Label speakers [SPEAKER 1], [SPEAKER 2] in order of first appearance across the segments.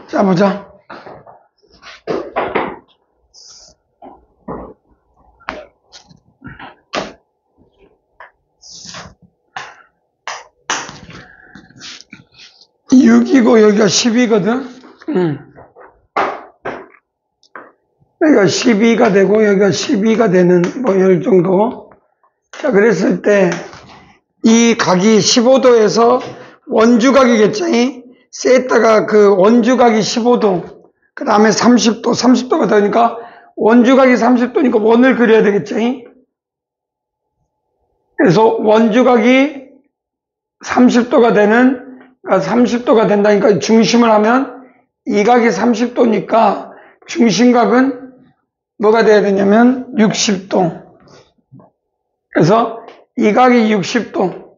[SPEAKER 1] 자, 보자. 이 6이고 여기가 10이거든. 여기가 12가 되고 여기가 12가 되는 뭐 이 정도. 자, 그랬을 때 이 각이 15도에서 원주각이겠죠. 셋다가 그 원주각이 15도, 그 다음에 30도가 되니까 원주각이 30도니까 원을 그려야 되겠죠. 그래서 원주각이 30도가 되는, 그러니까 30도가 된다니까 중심을 하면 이 각이 30도니까 중심각은 뭐가 돼야 되냐면 60도. 그래서 이 각이 60도,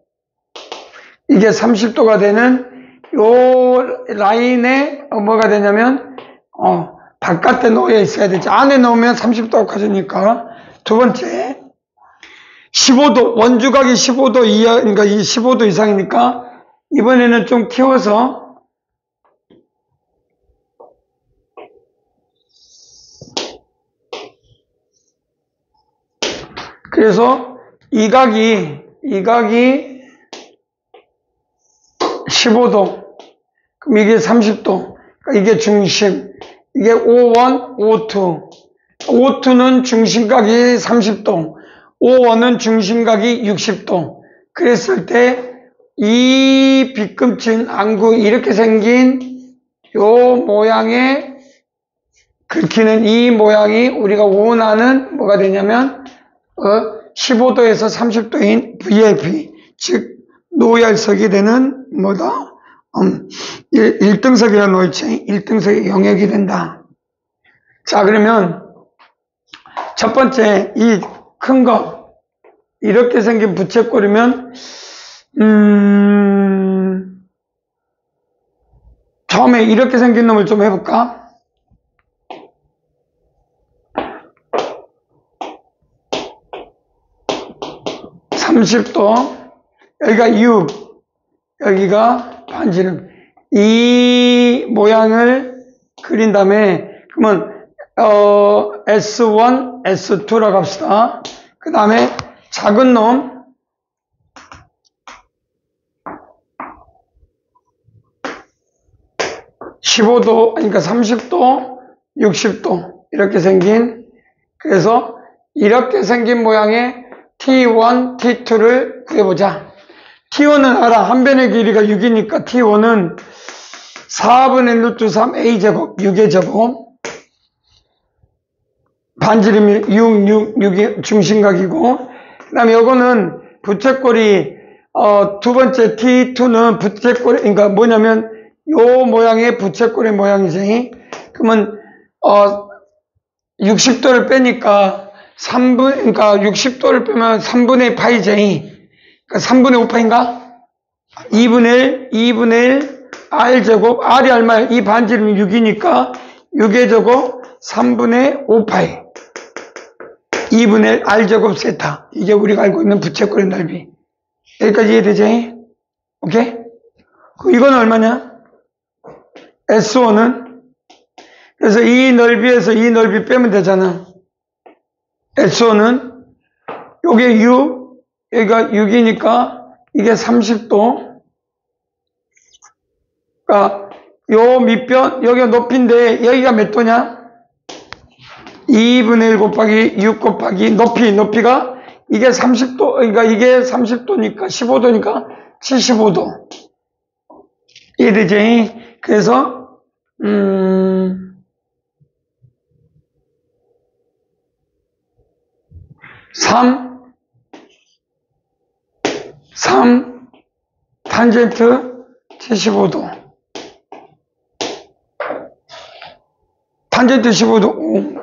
[SPEAKER 1] 이게 30도가 되는 요 라인에 뭐가 되냐면 바깥에 놓여 있어야 되지. 안에 놓으면 30도가 커지니까. 두 번째, 15도, 원주각이 15도 이하, 그러니까 이 15도 이상이니까 이번에는 좀 키워서 그래서 이 각이 15도, 그럼 이게 30도, 그러니까 이게 중심, 이게 O1, O2. O2는 중심각이 30도, O1은 중심각이 60도. 그랬을 때 이 빗금친 안구, 이렇게 생긴 요 모양에 긁히는 이 모양이 우리가 원하는 뭐가 되냐면 15도에서 30도인 VLP, 즉 노열석이 되는 뭐다? 1등석이라는 노이체, 1등석의 영역이 된다. 자, 그러면 첫 번째 이 큰 거, 이렇게 생긴 부채꼴이면 처음에 이렇게 생긴 놈을 좀 해볼까? 여기가 6, 여기가 반지름. 이 모양을 그린 다음에, 그러면, S1, S2라고 합시다. 그 다음에 작은 놈, 15도, 그러니까 30도, 60도, 이렇게 생긴, 그래서 이렇게 생긴 모양의 T1, T2를 구해보자. T1은 알아. 한 변의 길이가 6이니까 T1은 4분의 루트 3 A제곱, 6의 제곱. 반지름이 6이 중심각이고. 그 다음에 요거는 부채꼴이, 두 번째 T2는 부채꼴이, 그러니까 뭐냐면, 요 모양의 부채꼴의 모양이지. 그러면, 60도를 빼니까 그러니까 60도를 빼면 3분의 파이지. 그러니까 3분의 5파인가? 2분의 1 R제곱, R이 얼마야? 이 반지름이 6이니까 6의 제곱 3분의 5파이. 2분의 1 R제곱 세타. 이게 우리가 알고 있는 부채꼴의 넓이. 여기까지 이해되지? 오케이? 이건 얼마냐? S1은? 그래서 이 넓이에서 이 넓이 빼면 되잖아. S1은 요게 6, 여기가 6이니까 이게 30도. 그러니까 요 밑변, 여기가 높이인데 여기가 몇 도냐? 2분의 1 곱하기 6 곱하기 높이가 이게 30도, 그러니까 이게 30도니까 15도니까 75도. 이해되지? 그래서 3 탄젠트 75도. 탄젠트 15도,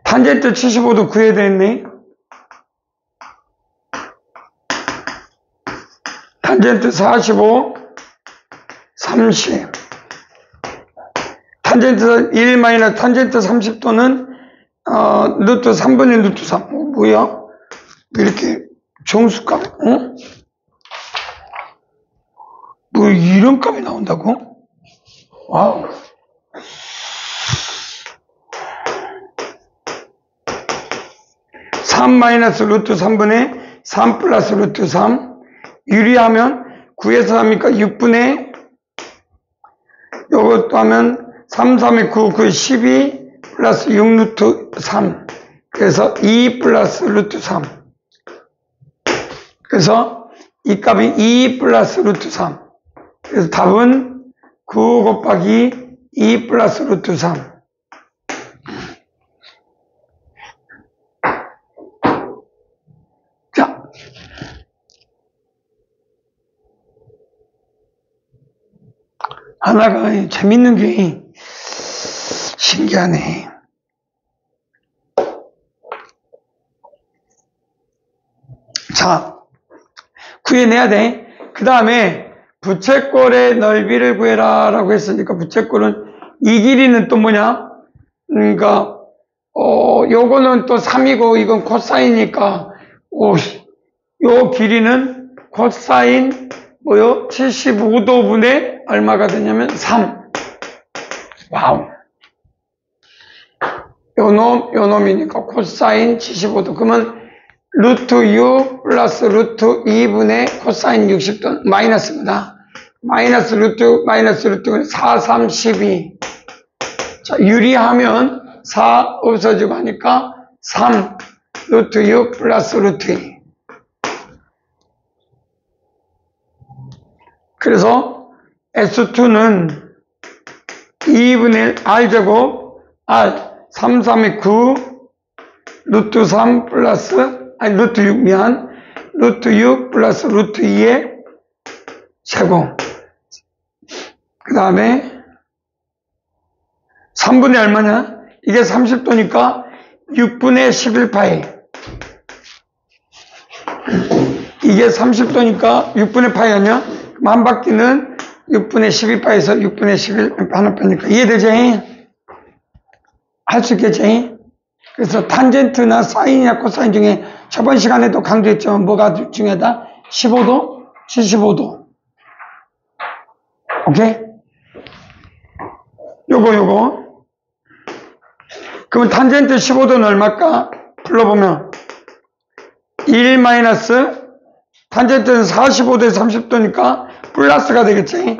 [SPEAKER 1] 탄젠트 75도 구해야 되겠네. 탄젠트 45, 30. 탄젠트 1 마이너스 탄젠트 30도는, 루트 3분의 루트 3. 뭐야? 왜 이렇게 정수값, 어? 뭐 이런 값이 나온다고? 와우. (3 마이너스 루트 3분의 3 플러스 루트 3) 유리하면 9에서 3이니까 6분의 요것도 하면 3, 3에 9, 9에 12 플러스 6 루트 3 그래서 2 플러스 루트 3 그래서 이 값이 2 플러스 루트 3 그래서 답은 9 곱하기 2 플러스 루트 3 자, 하나가 재밌는 게 신기하네. 자, 구해내야 돼. 그 다음에 부채꼴의 넓이를 구해라 라고 했으니까 부채꼴은 이 길이는 또 뭐냐? 그러니까 요거는 또 3이고 이건 코사인이니까 요 길이는 코사인 뭐요? 75도분의 얼마가 되냐면 3. 와우. 요 놈이니까 코사인 75도. 그러면 루트 6 플러스 루트 2분의 코사인 60도 마이너스입니다. 마이너스 루트 4, 3, 12. 자, 유리하면 4 없어지고 하니까 3 루트 6 플러스 루트 2. 그래서 S2는 2분의 R제곱 R 3, 3의 9 루트 3 플러스 루트 6 루트 6 플러스 루트 2의 제곱 그 다음에 3분의 얼마냐? 이게 30도니까 6분의 11파이 이게 30도니까 6분의 파이 아니야? 그럼 한 바퀴는 6분의 12파에서 6분의 11 하나 빼니까 이해되지? 할 수 있겠지? 그래서 탄젠트나 사인이나 코사인 중에 저번 시간에도 강조했죠. 뭐가 중요하다? 15도? 75도. 오케이? 요거. 그러면 탄젠트 15도는 얼마일까? 불러보면 1 마이너스 탄젠트는 45도에 30도니까 플러스가 되겠지.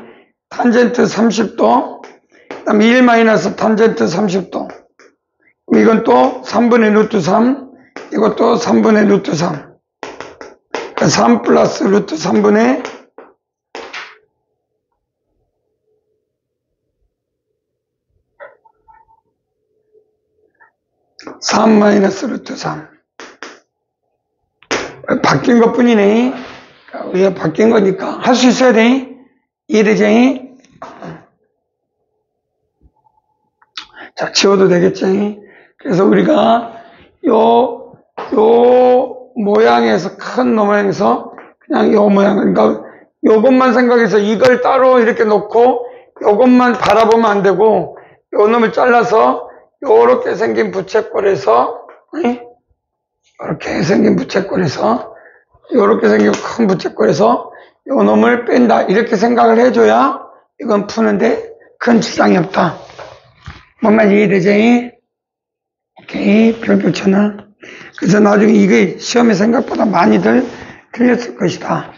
[SPEAKER 1] 탄젠트 30도 그 다음에 1 마이너스 탄젠트 30도 이건 또 3분의 루트 3 이것도 3분의 루트 3 3 플러스 루트 3분의 3 마이너스 루트 3 바뀐 것 뿐이네. 우리가 바뀐 거니까 할 수 있어야 돼. 이해되지? 자, 지워도 되겠지? 그래서 우리가 요 모양에서 큰 모양에서 그냥 요 모양 그러니까 요것만 생각해서 이걸 따로 이렇게 놓고 요것만 바라보면 안 되고 요 놈을 잘라서 요렇게 생긴 부채꼴에서 이렇게 생긴 부채꼴에서 요렇게 생긴 큰 부채꼴에서 요 놈을 뺀다 이렇게 생각을 해줘야 이건 푸는데 큰 지장이 없다. 뭔 말 이해되지? 오케이, 별표 쳐놔. 그래서 나중에 이게 시험에 생각보다 많이들 틀렸을 것이다.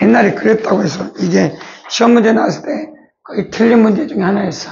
[SPEAKER 1] 옛날에 그랬다고 해서 이게 시험 문제 나왔을 때 거의 틀린 문제 중에 하나였어.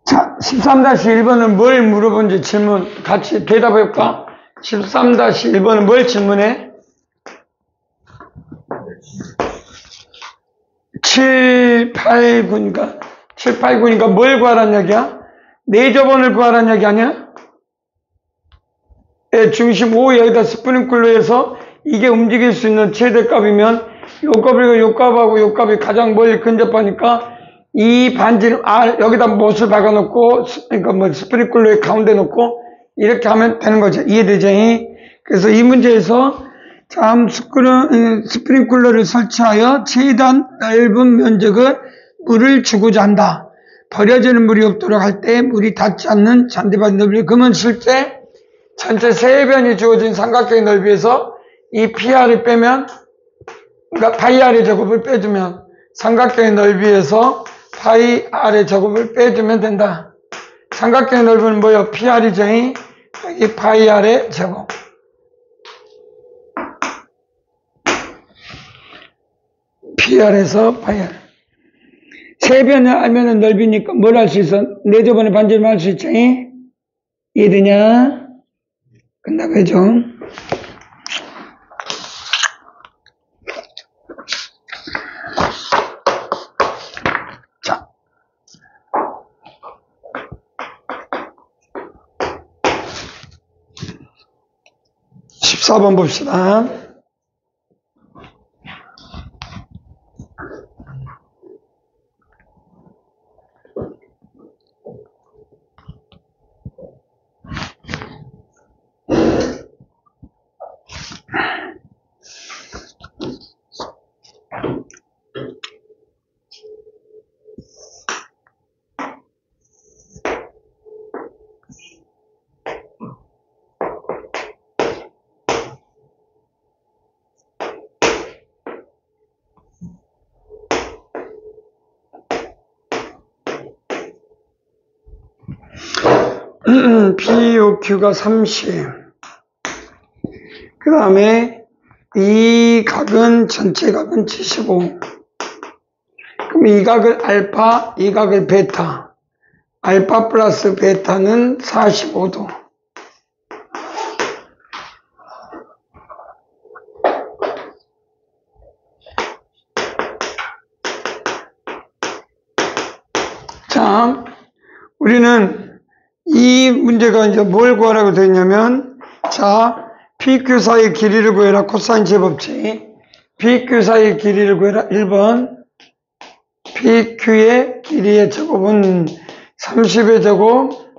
[SPEAKER 1] 자, 13-1번은 뭘 물어본지 질문 같이 대답해볼까? 13-1번은 뭘 질문해? 7, 8, 9니까 7, 8, 9니까 뭘 구하란 얘기야? 내저번을 구하란 얘기 아니야? 중심 O 여기다 스프링클로 해서 이게 움직일 수 있는 최대값이면 요 값이고 요 값하고 요 값이 가장 멀리 근접하니까 이 반지름 R 여기다 못을 박아놓고 그러니까 뭐 스프링클러의 가운데 놓고 이렇게 하면 되는 거죠. 이해되죠? 그래서 이 문제에서 다음 스프링클러를 설치하여 최대한 넓은 면적의 물을 주고자 한다. 버려지는 물이 없도록 할 때 물이 닿지 않는 잔디밭 넓이. 그러면 실제 전체 3변이 주어진 삼각형의 넓이에서 이 PR을 빼면, 그러니까 파이 R의 제곱을 빼주면 삼각형의 넓이에서 파이 R의 제곱을 빼주면 된다. 삼각형의 넓이는 뭐예요? PR이죠. 여기 파이 R의 제곱. PR에서 파이 R. 3변을 알면은 넓이니까 뭘 할 수 있어? 4저번의 반지름 알 수 있지? 이해되냐? 끝나고 해줘. 자. 14번 봅시다. POQ가 30. 그 다음에 이 각은 전체 각은 75. 그럼 이 각을 알파, 이 각을 베타. 알파 플러스 베타는 45도. 자, 우리는 이 문제가 이제 뭘 구하라고 되어 있냐면, 자, PQ 사이의 길이를 구해라. 코사인 제법칙. PQ 사이의 길이를 구해라. 1번. PQ의 길이의 제곱은 30의 제곱,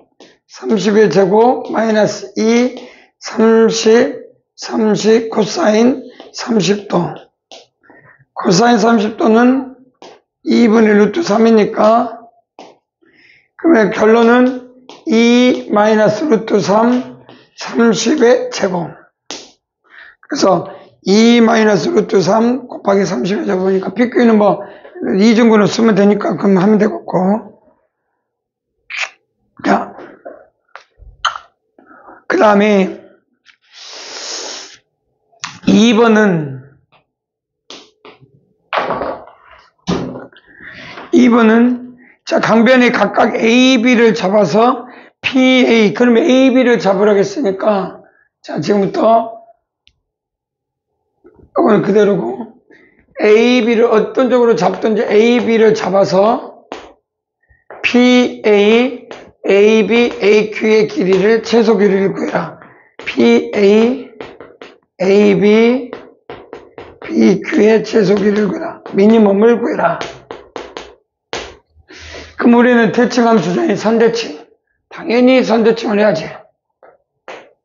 [SPEAKER 1] 30의 제곱, 마이너스 2, 30, 코사인 30도. 코사인 30도는 2분의 루트 3이니까, 그러면 결론은 2 마이너스 루트 3, 30의 제곱. 그래서 2 마이너스 루트 3 곱하기 30의 제곱이니까 PQ는 뭐 이중근을 쓰면 되니까 그럼 하면 되겠고. 자, 그 다음에 2번은 자, 강변에 각각 A, B를 잡아서 PA, 그러면 A, B를 잡으라고 했으니까, 자, 지금부터, 이거는 그대로고, A, B를 어떤 쪽으로 잡든지 A, B를 잡아서 PA, AB, AQ의 길이를, 최소 길이를 구해라. PA, AB, BQ의 최소 길이를 구해라. 미니멈을 구해라. 그럼 우리는 대칭함수잖아요. 선대칭. 당연히 선대칭을 해야지.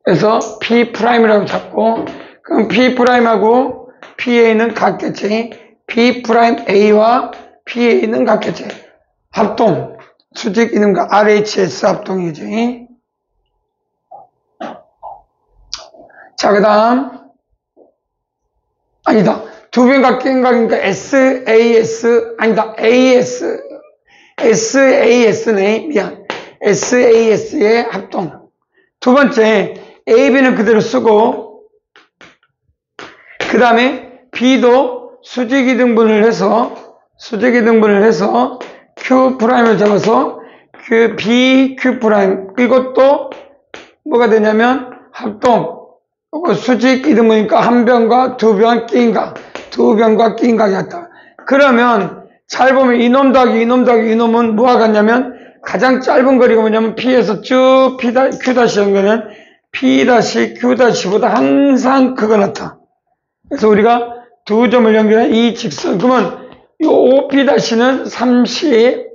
[SPEAKER 1] 그래서 P'이라고 잡고, 그럼 P'하고 PA는 같겠지. P'A와 PA는 같겠지. 합동. 수직 이름과 RHS 합동이지. 자, 그 다음. 아니다. 두 변각 낀각이니까 SAS, 아니다. SAS네. 미안. SAS의 합동. 두 번째, AB는 그대로 쓰고, 그 다음에 B도 수직이등분을 해서, Q'을 잡아서, BQ'. 이것도 뭐가 되냐면, 합동. 수직이등분이니까 한 변과 두 변 끼인각. 두 변과 끼인각이 같다. 그러면, 잘 보면 이놈 더하기 이놈은 뭐가 같냐면 가장 짧은 거리가 뭐냐면 P에서 쭉 Q' 연결은 P'Q'보다 항상 크거나 같아. 그래서 우리가 두 점을 연결한 이 직선, 그러면 OP-는 30,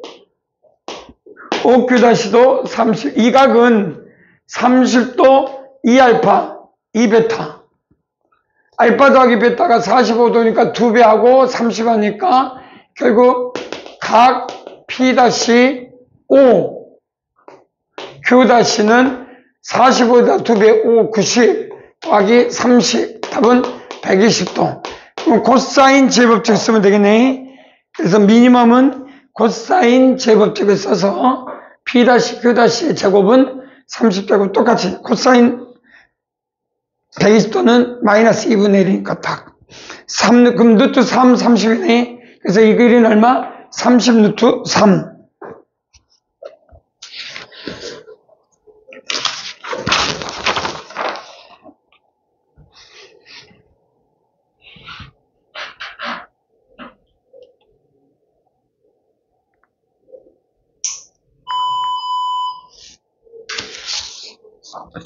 [SPEAKER 1] OQ-도 30. 이 각은 30도 2알파, 2베타. 알파 더하기 베타가 45도니까 2배하고 30하니까 결국 각 P-O, Q-는 45에다 2배, 5, 90 더하기 30. 답은 120도. 그럼 코사인 제법칙 쓰면 되겠네. 그래서 미니멈은 코사인 제법칙을 써서 P-Q의 제곱은 30제곱 똑같이 코사인 120도는 마이너스 2분의 1이니까 딱. 그럼 루트 3, 30이네. 그래서 이 길이는 얼마? 30 루트 3.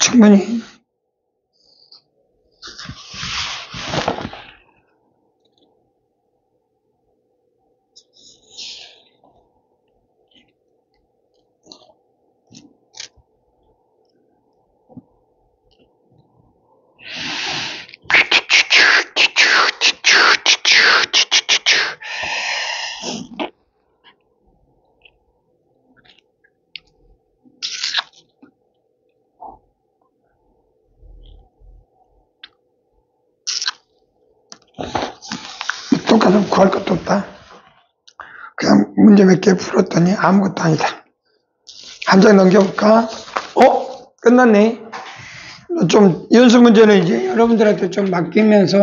[SPEAKER 1] 충분히. 똑같은 구할 것도 없다. 그냥 문제 몇 개 풀었더니 아무것도 아니다. 한 장 넘겨볼까? 끝났네. 좀 연습 문제는 이제 여러분들한테 좀 맡기면서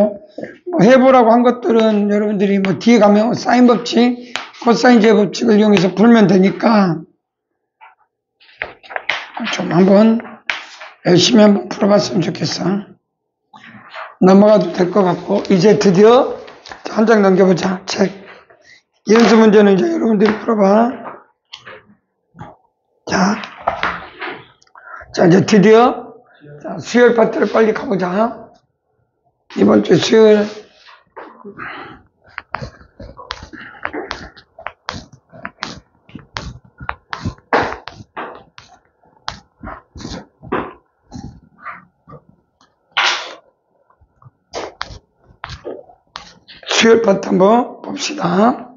[SPEAKER 1] 뭐 해보라고 한 것들은 여러분들이 뭐 뒤에 가면 사인 법칙, 코사인 제법칙을 이용해서 풀면 되니까 좀 한번 열심히 한번 풀어봤으면 좋겠어. 넘어가도 될 것 같고 이제 드디어 한 장 넘겨보자. 책. 연습 문제는 이제 여러분들이 풀어봐. 자 이제 드디어 수요일 파트를 빨리 가보자. 이번 주 수요일. 수요일 파트 한번 봅시다.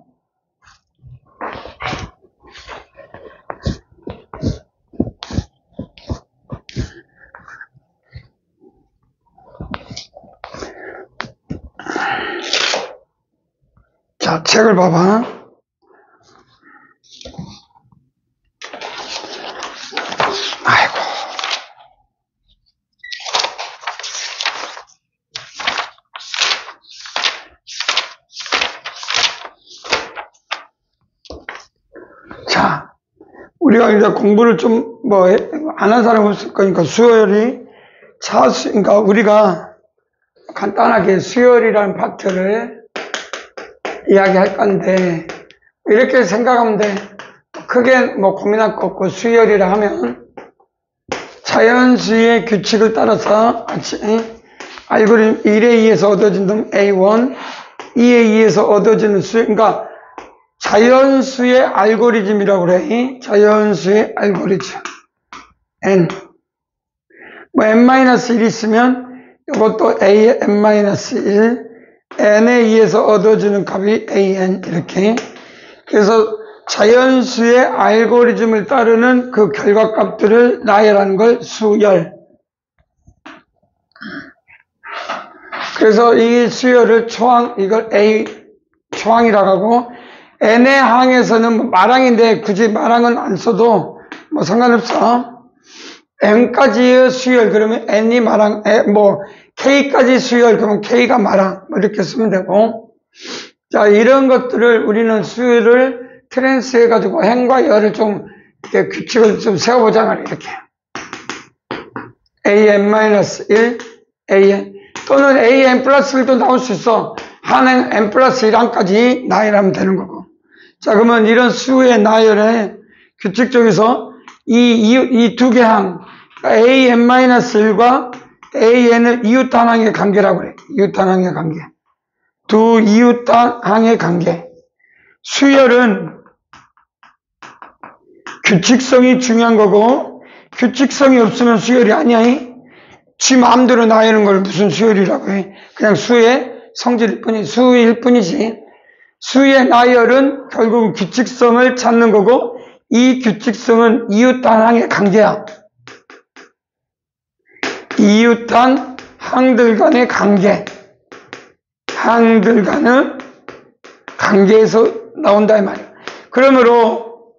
[SPEAKER 1] 자, 책을 봐봐. 아이고. 자, 우리가 이제 공부를 좀 안 한 사람 없을 거니까 수요일이 그러니까 우리가 간단하게 수요일이라는 파트를 이야기할 건데 이렇게 생각하면 돼. 크게 고민할 거 없고 수열이라 하면 자연수의 규칙을 따라서 알고리즘 1에 의해서 얻어진 놈 A1, 2에 의해서 얻어지는 수, 그러니까 자연수의 알고리즘이라고 그래. 자연수의 알고리즘 N. N-1 있으면 이것도 N-1, N에 의해서 얻어지는 값이 AN 이렇게. 그래서 자연수의 알고리즘을 따르는 그 결과값들을 나열하는 걸 수열. 그래서 이 수열을 이걸 A 초항이라고 하고 N의 항에서는 마랑인데 굳이 마랑은 안 써도 상관없어. N까지의 수열 그러면 N이 마랑, K까지 수열, 그러면 K가 마랑, 이렇게 쓰면 되고. 자, 이런 것들을 우리는 수열을 트랜스해가지고 행과 열을 좀, 이렇게 규칙을 좀 세워보자 말이야, 이렇게. AN-1, AN. 또는 AN 플러스 1도 나올 수 있어. 한 N 플러스 1항까지 나열하면 되는 거고. 자, 그러면 이런 수의 나열의 규칙 중에서 이 두 개 항, AN-1과 AN을 이웃단항의 관계라고 그래. 이웃단항의 관계. 두 이웃단항의 관계. 수열은 규칙성이 중요한 거고, 규칙성이 없으면 수열이 아니야. 지 마음대로 나열하는 걸 무슨 수열이라고 해. 그냥 수의 성질일 뿐이지. 수의 나열은 결국은 규칙성을 찾는 거고, 이 규칙성은 이웃단항의 관계야. 이웃단 항들 간의 관계. 항들 간의 관계에서 나온다 이 말이야. 그러므로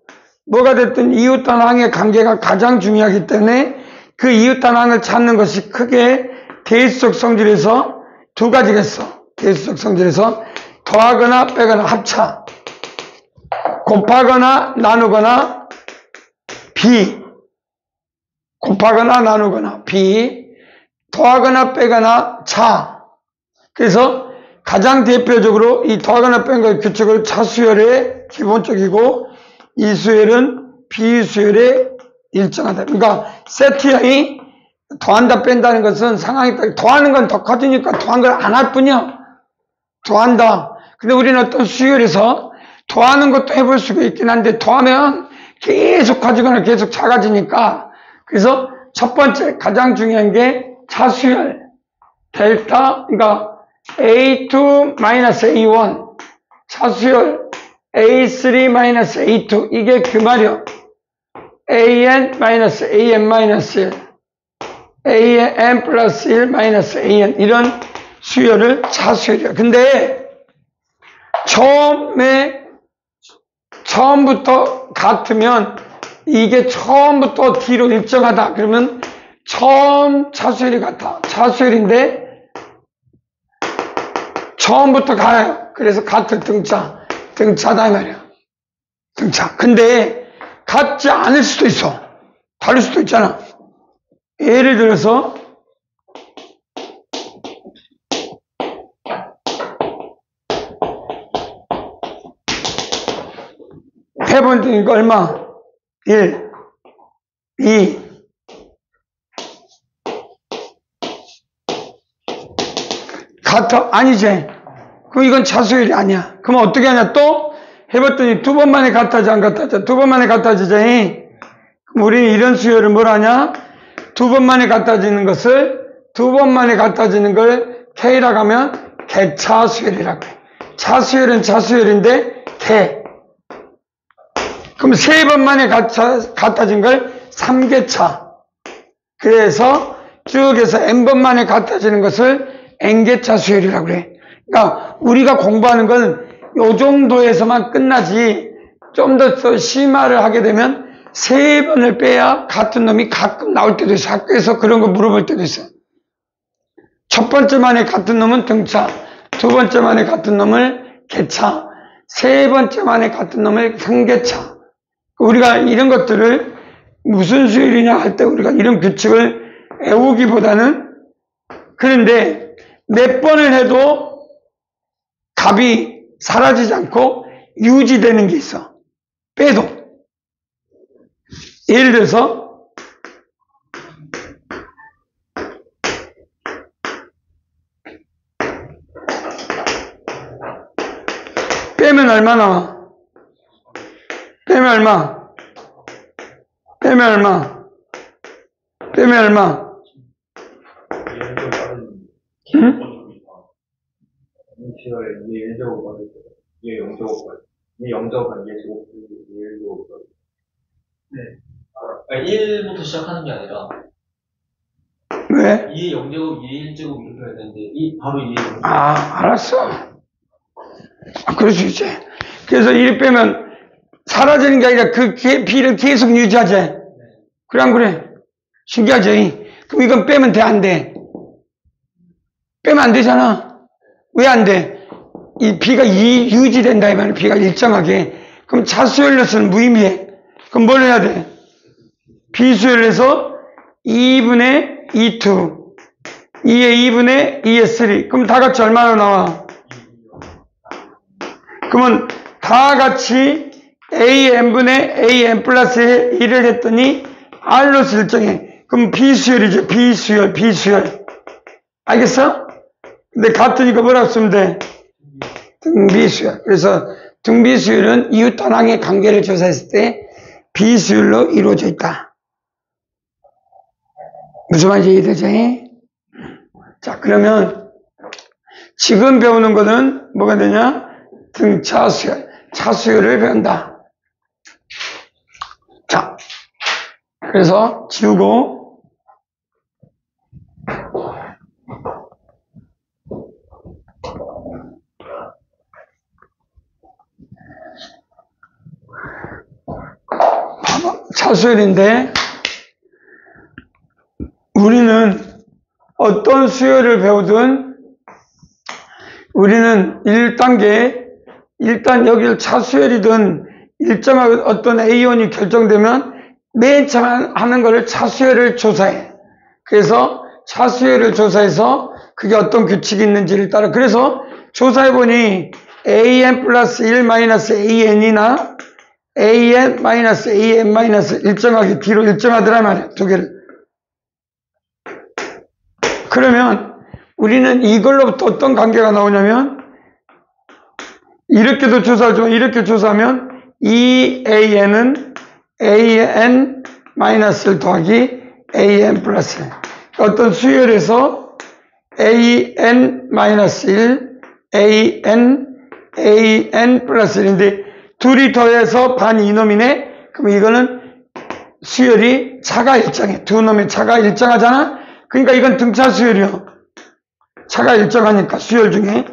[SPEAKER 1] 뭐가 됐든 이웃단항의 관계가 가장 중요하기 때문에 그 이웃단항을 찾는 것이 크게 대수적 성질에서 두 가지겠어. 대수적 성질에서 더하거나 빼거나 합차, 곱하거나 나누거나 비, 곱하거나 나누거나 비, 더하거나 빼거나 차. 그래서 가장 대표적으로 이 더하거나 빼거나 규칙을 차수열의 기본적이고, 이 수열은 비수열의 일정하다. 그러니까 세트야. 더한다 뺀다는 것은 상황에 따라 더하는 건 더 커지니까 더한 걸 안 할 뿐이야. 더한다. 근데 우리는 어떤 수열에서 더하는 것도 해볼 수가 있긴 한데, 더하면 계속 커지거나 계속 작아지니까, 그래서 첫 번째 가장 중요한 게 차수열 델타, 그러니까 A2-A1 차수열 A3-A2 이게 그 말이요. AN-AN-1 AN 플러스 1 마이너스 AN 이런 수열을 차수열이야. 근데 처음부터 같으면 이게 처음부터 D로 일정하다. 그러면 처음 차수열이 같아. 차수열인데 처음부터 가요. 그래서 같은 등차다 이 말이야. 등차. 근데 같지 않을 수도 있어. 다를 수도 있잖아. 예를 들어서 해본다니까 얼마? 1, 2, 같아? 아니지. 그럼 이건 차수열이 아니야. 그럼 어떻게 하냐? 또 해봤더니 두 번 만에 같아지 안 같아져? 두 번 만에 같아지지. 그럼 우리는 이런 수열을 뭘 하냐? 두 번 만에 같아지는 것을, 두 번 만에 같아지는 걸 K라고 하면 개차수열이라고 해. 차수열은 차수열인데 개. 그럼 세 번 만에 같아진 걸 3개차. 그래서 쭉 해서 N번 만에 같아지는 것을 N개차 수열이라고 그래. 그러니까 우리가 공부하는 건 요 정도에서만 끝나지, 좀 더 심화를 하게 되면 세 번을 빼야 같은 놈이 가끔 나올 때도 있어. 학교에서 그런 거 물어볼 때도 있어. 첫 번째 만에 같은 놈은 등차, 두 번째 만에 같은 놈을 개차, 세 번째 만에 같은 놈을 상개차. 우리가 이런 것들을 무슨 수열이냐 할 때 우리가 이런 규칙을 외우기보다는, 그런데 몇 번을 해도 값이 사라지지 않고 유지되는 게 있어. 빼도. 예를 들어서 빼면 얼마 나와? 빼면 얼마? 빼면 얼마? 빼면 얼마? 응?
[SPEAKER 2] 이게 1제곱 이게 0제곱 이게 0제곱 이게 1제곱 네. 1부터 시작하는 게 아니라
[SPEAKER 1] 왜?
[SPEAKER 2] 2의 0제곱 2의 1제곱 이렇게 해야 되는데 바로 2의 0제곱.
[SPEAKER 1] 알았어. 그럴 수 있지. 그래서 1 빼면 사라지는 게 아니라 그 B를 계속 유지하지. 네. 그래 안 그래? 신기하지? 그럼 이건 빼면 돼 안 돼? 빼면 안 되잖아. 왜 안 돼? 이 B가 유지된다 이 말이야. B가 일정하게. 그럼 차수열로서는 무의미해. 그럼 뭘 해야 돼? B수열에서 2분의 2, 2의 2분의 2의 3. 그럼 다 같이 얼마나 나와? 그러면 다 같이 AN분의 AN 플러스 1을 했더니 R로서 일정해. 그럼 B수열이죠. B수열. 알겠어? 근데 같으니까 뭐라고 쓰면 돼? 등비수열. 그래서 등비수열은 이웃 단항의 관계를 조사했을 때 비수열로 이루어져 있다. 무슨 말인지 이해되지? 자, 그러면 지금 배우는 거는 뭐가 되냐? 등차수열, 차수열을 배운다. 자, 그래서 지우고 차수열인데 우리는 어떤 수열을 배우든 우리는 1단계 일단 여기를 차수열이든 일정한 어떤 A원이 결정되면 맨 처음 하는 거를 차수열을 조사해. 그래서 차수열을 조사해서 그게 어떤 규칙이 있는지를 따라. 그래서 조사해보니 AN 플러스 1 마이너스 AN이나 AN 마이너스 AN 마이너스 일정하게 뒤로 일정하더란 말이야. 두 개를. 그러면 우리는 이걸로부터 어떤 관계가 나오냐면 이렇게도 조사하지만 이렇게 조사하면 이 AN은 AN 마이너스 더하기 AN 플러스 어떤 수열에서 AN 마이너스 1 AN 플러스 1인데 둘이 더해서 반 이놈이네. 그럼 이거는 수열이 차가 일정해. 두 놈의 차가 일정하잖아. 그러니까 이건 등차 수열이요. 차가 일정하니까 수열 중에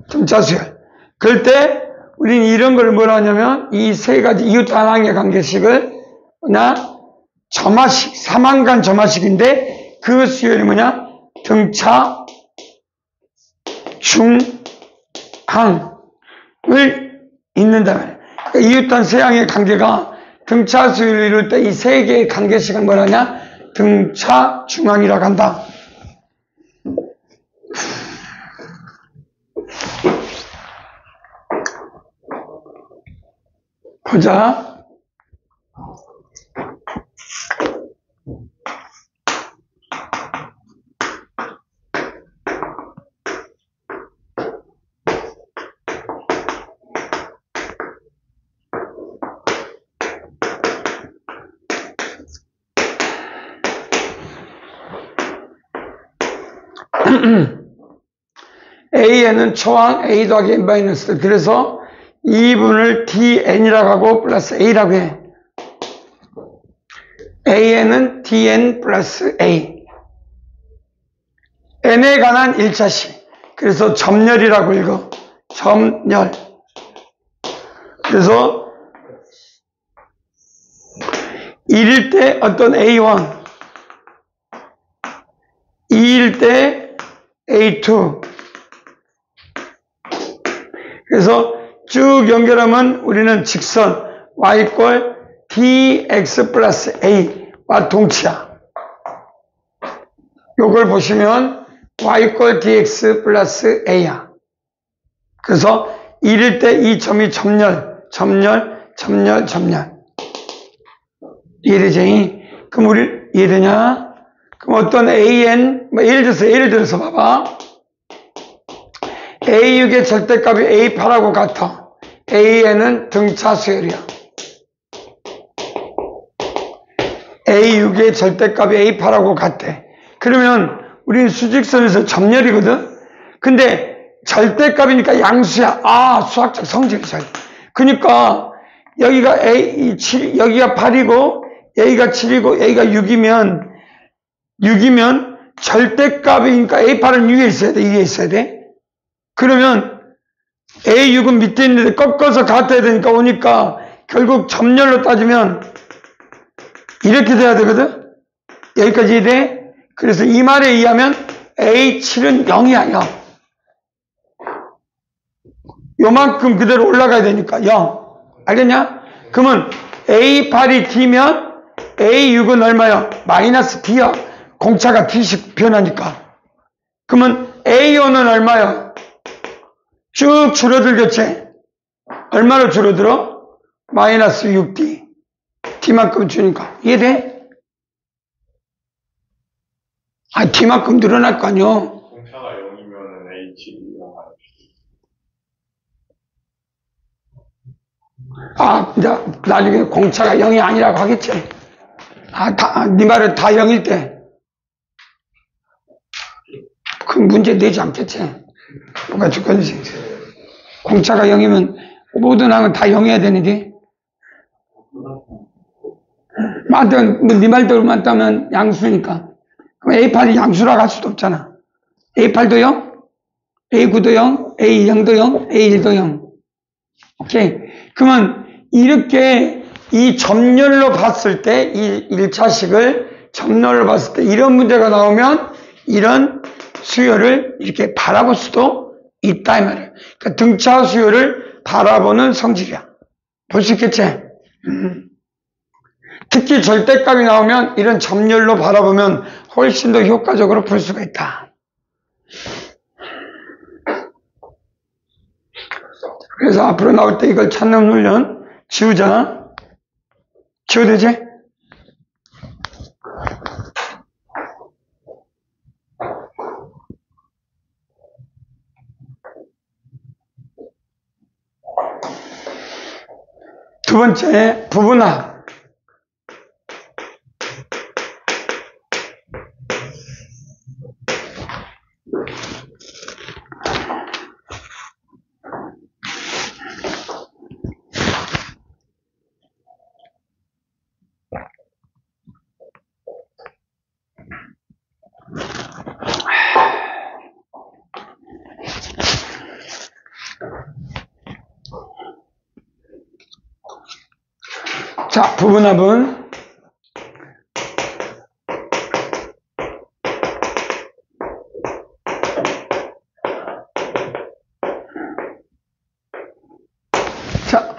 [SPEAKER 1] 등차 수열. 그럴 때 우리는 이런 걸 뭐라 하냐면 이 세 가지 이웃 단항의 관계식을 뭐냐 점화식, 사망간 점화식인데 그 수열이 뭐냐 등차 중항을 잇는다 말이야. 그러니까 이웃단 세 항의 관계가 등차 수열을 이룰 때 이 세 개의 관계식을 뭐라 하냐 등차 중항이라고 한다. 보자. AN은 초항 A 더하기 N 마이너스 그래서 2분을 DN이라고 하고 플러스 A라고 해. AN은 DN 플러스 A. N에 관한 1차식. 그래서 점열이라고 읽어. 점열. 그래서 1일 때 어떤 A1, 2일 때 A2. 그래서 쭉 연결하면 우리는 직선 y dx 플러스 a와 동치야. 요걸 보시면 y dx 플러스 a야. 그래서 1일 때 이 점이 점열. 이해되지? 그럼 우리 이해되냐? 그럼 어떤 an 예를 들어서 봐봐. A6의 절대값이 A8하고 같아. AN은 등차 수열이야. A6의 절대값이 A8하고 같대. 그러면 우리는 수직선에서 점열이거든? 근데 절대값이니까 양수야. 아, 수학적 성질이 잘. 그러니까 여기가 여기가 8이고 여기가 7이고 여기가 6이면 절대값이니까 A8은 위에 있어야 돼. 위에 있어야 돼. 그러면 A6은 밑에 있는데 꺾어서 같아야 되니까 오니까 결국 점열로 따지면 이렇게 돼야 되거든? 여기까지 돼? 그래서 이 말에 의하면 A7은 0이야, 0. 요만큼 그대로 올라가야 되니까 0. 알겠냐? 그러면 A8이 D면 A6은 얼마야? 마이너스 D야. 공차가 D씩 변하니까. 그러면 A5는 얼마야? 쭉 줄어들겠지? 얼마로 줄어들어? 마이너스 6D. D만큼 주니까. 이해돼? 아, D만큼 늘어날 거 아니요?
[SPEAKER 3] 공차가 0이면 H2가
[SPEAKER 1] 이제 나중에 공차가 0이 아니라고 하겠지. 네 말은 다 0일 때. 그 문제 내지 않겠지. 뭐가 죽건지. 공차가 0이면 모든 항은 다 0이어야 되는데. 하여튼, 네 말대로만 따면 양수니까. 그럼 A8이 양수라고 할 수도 없잖아. A8도 0, A9도 0, A0도 0, A1도 0. 오케이. 그러면 이렇게 이 점열로 봤을 때, 이 1차식을 점열로 봤을 때 이런 문제가 나오면 이런 수열을 이렇게 바라볼 수도 있다, 이 말이에요. 그러니까 등차 수열을 바라보는 성질이야. 볼 수 있겠지? 특히 절대값이 나오면 이런 점열로 바라보면 훨씬 더 효과적으로 풀 수가 있다. 그래서 앞으로 나올 때 이걸 찾는 훈련 지우자. 지워도 되지? 두 번째, 부분합. 자, 부분합은 자,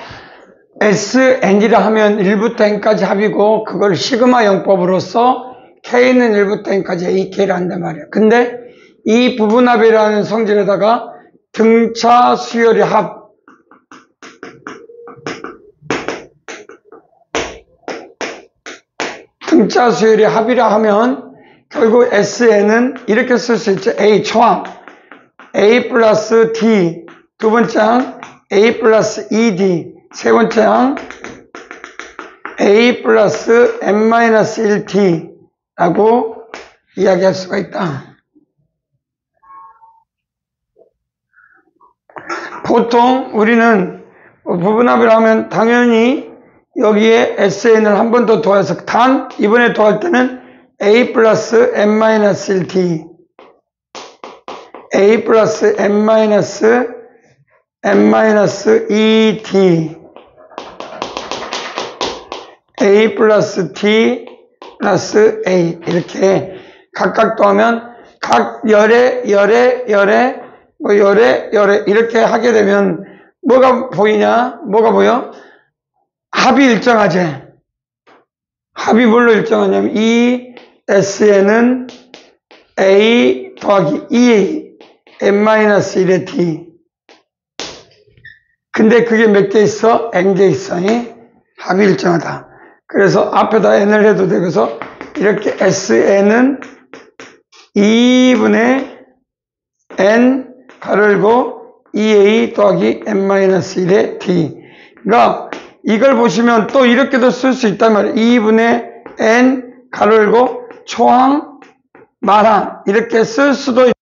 [SPEAKER 1] SN이라 하면 1부터 n까지 합이고 그걸 시그마 영법으로서 K는 1부터 n까지 AK를 한단 말이야. 근데 이 부분합이라는 성질에다가 등차 수열의 합, 등차 수열의 합이라 하면 결국 SN은 이렇게 쓸 수 있죠. A 초항 A 플러스 D, 두 번째 항 A 플러스 ED, 세 번째 항 A 플러스 N-1D 라고 이야기할 수가 있다. 보통 우리는 부분합을 하면 당연히 여기에 SN을 한 번 더 더해서 단 이번에 더할 때는 A 플러스 N-1D A 플러스 N-ED A 플러스 D 플러스 A 이렇게 각각 더하면 각 열에 이렇게 하게 되면 뭐가 보이냐? 뭐가 보여? 합이 일정하지. 합이 뭘로 일정하냐면 이 SN은 A 더하기 EA N-1의 D. 근데 그게 몇 개 있어? N개 있어. 합이 일정하다. 그래서 앞에다 N을 해도 되고서 이렇게 SN은 2분의 N 가르고 EA 더하기 N-1의 D. 그러니까 이걸 보시면 또 이렇게도 쓸 수 있단 말이에요. 2분의 N 가르고 초항 말항 이렇게 쓸 수도 있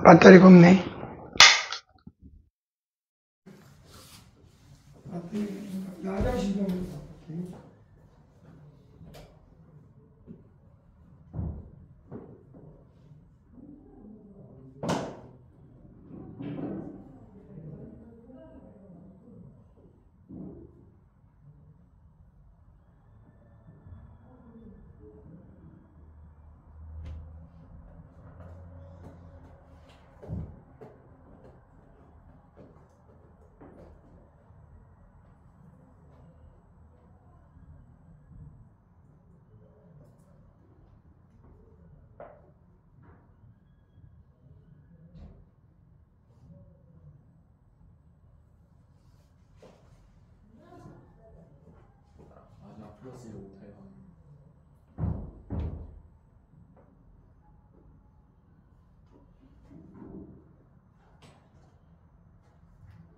[SPEAKER 1] 맞다리가 없네.